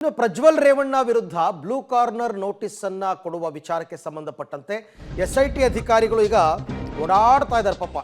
ಇನ್ನು ಪ್ರಜ್ವಲ್ ರೇವಣ್ಣ ವಿರುದ್ಧ blue corner notice ಅನ್ನ ಕೊಡುವ ವಿಚಾರಕ್ಕೆ ಸಂಬಂಧಪಟ್ಟಂತೆ ಎಸ್ಐಟಿ ಅಧಿಕಾರಿಗಳು ಈಗ ಓಡಾಡ್ತಾ ಇದ್ದಾರೆ ಪಾಪ.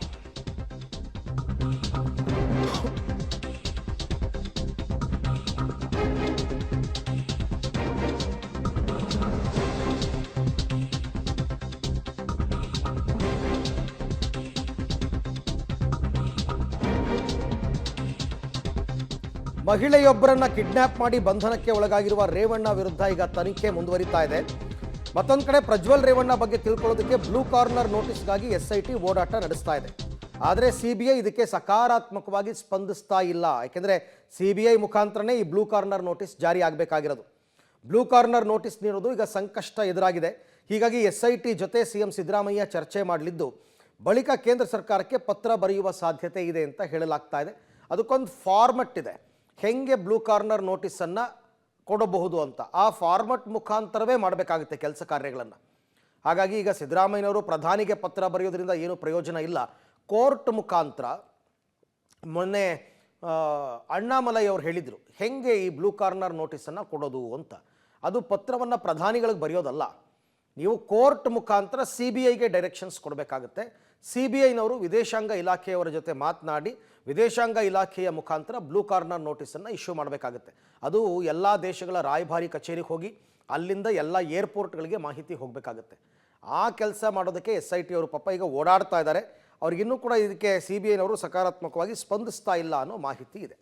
ಮಹಿಳೆಯೊಬ್ಬರನ್ನ ಕಿಡ್ನಾಪ್ ಮಾಡಿ ಬಂಧನಕ್ಕೆ ಒಳಗಾಗಿರುವ ರೇವಣ್ಣ ವಿರುದ್ಧ ಈಗ ತನಿಖೆ ಮುಂದುವರಿತಾ ಇದೆ. ಮತ್ತೊಂದು ಕಡೆ ಪ್ರಜ್ವಲ್ ರೇವಣ್ಣ ಬಗ್ಗೆ ತಿಳ್ಕೊಳ್ಳೋದಕ್ಕೆ ಬ್ಲೂ ಕಾರ್ನರ್ ನೋಟಿಸ್ಗಾಗಿ ಎಸ್ಐಟಿ ಓಡಾಟ ನಡೆಸ್ತಾ ಇದೆ. ಆದರೆ ಸಿಬಿಐ ಇದಕ್ಕೆ ಸಕಾರಾತ್ಮಕವಾಗಿ ಸ್ಪಂದಿಸ್ತಾ ಇಲ್ಲ. ಯಾಕೆಂದರೆ ಸಿಬಿಐ ಮುಖಾಂತರನೇ ಈ ಬ್ಲೂ ಕಾರ್ನರ್ ನೋಟಿಸ್ ಜಾರಿ ಆಗಬೇಕಾಗಿರೋದು. ಬ್ಲೂ ಕಾರ್ನರ್ ನೋಟಿಸ್ ನೀಡೋದು ಈಗ ಸಂಕಷ್ಟ ಎದುರಾಗಿದೆ. ಹೀಗಾಗಿ ಎಸ್ಐಟಿ ಜೊತೆ ಸಿಎಂ ಸಿದ್ದರಾಮಯ್ಯ ಚರ್ಚೆ ಮಾಡಲಿದ್ದು ಬಳಿಕ ಕೇಂದ್ರ ಸರ್ಕಾರಕ್ಕೆ ಪತ್ರ ಬರೆಯುವ ಸಾಧ್ಯತೆ ಇದೆ ಅಂತ ಹೇಳಲಾಗ್ತಾ ಇದೆ. ಅದಕ್ಕೊಂದು ಫಾರ್ಮೆಟ್ ಇದೆ, ಹೆಂಗೆ ಬ್ಲೂ ಕಾರ್ನರ್ ನೋಟಿಸನ್ನು ಕೊಡಬಹುದು ಅಂತ. ಆ ಫಾರ್ಮೆಟ್ ಮುಖಾಂತರವೇ ಮಾಡಬೇಕಾಗುತ್ತೆ ಕೆಲಸ ಕಾರ್ಯಗಳನ್ನು. ಹಾಗಾಗಿ ಈಗ ಸಿದ್ದರಾಮಯ್ಯನವರು ಪ್ರಧಾನಿಗೆ ಪತ್ರ ಬರೆಯೋದ್ರಿಂದ ಏನು ಪ್ರಯೋಜನ ಇಲ್ಲ. ಕೋರ್ಟ್ ಮುಖಾಂತರ ಮೊನ್ನೆ ಅಣ್ಣಾಮಲೈ ಅವರು ಹೇಳಿದರು ಹೆಂಗೆ ಈ ಬ್ಲೂ ಕಾರ್ನರ್ ನೋಟಿಸನ್ನು ಕೊಡೋದು ಅಂತ. ಅದು ಪತ್ರವನ್ನು ಪ್ರಧಾನಿಗಳಿಗೆ ಬರೆಯೋದಲ್ಲ, ನೀವು ಕೋರ್ಟ್ ಮುಖಾಂತರ CBIಗೆ ಡೈರೆಕ್ಷನ್ಸ್ ಕೊಡಬೇಕಾಗುತ್ತೆ. CBIನವರು ವಿದೇಶಾಂಗ ಇಲಾಖೆಯವರ ಜೊತೆ ಮಾತನಾಡಿ ವಿದೇಶಾಂಗ ಇಲಾಖೆಯ ಮುಖಾಂತರ ಬ್ಲೂ ಕಾರ್ನರ್ ನೋಟಿಸನ್ನು ಇಶ್ಯೂ ಮಾಡಬೇಕಾಗುತ್ತೆ. ಅದು ಎಲ್ಲ ದೇಶಗಳ ರಾಯಭಾರಿ ಕಚೇರಿಗೆ ಹೋಗಿ ಅಲ್ಲಿಂದ ಎಲ್ಲ ಏರ್ಪೋರ್ಟ್ಗಳಿಗೆ ಮಾಹಿತಿ ಹೋಗಬೇಕಾಗುತ್ತೆ. ಆ ಕೆಲಸ ಮಾಡೋದಕ್ಕೆ SIT ಅವರು ಪಾಪ ಈಗ ಓಡಾಡ್ತಾ ಇದ್ದಾರೆ. ಅವ್ರಿಗಿನ್ನೂ ಕೂಡ ಇದಕ್ಕೆ CBIನವರು ಸಕಾರಾತ್ಮಕವಾಗಿ ಸ್ಪಂದಿಸ್ತಾ ಇಲ್ಲ ಅನ್ನೋ ಮಾಹಿತಿ ಇದೆ.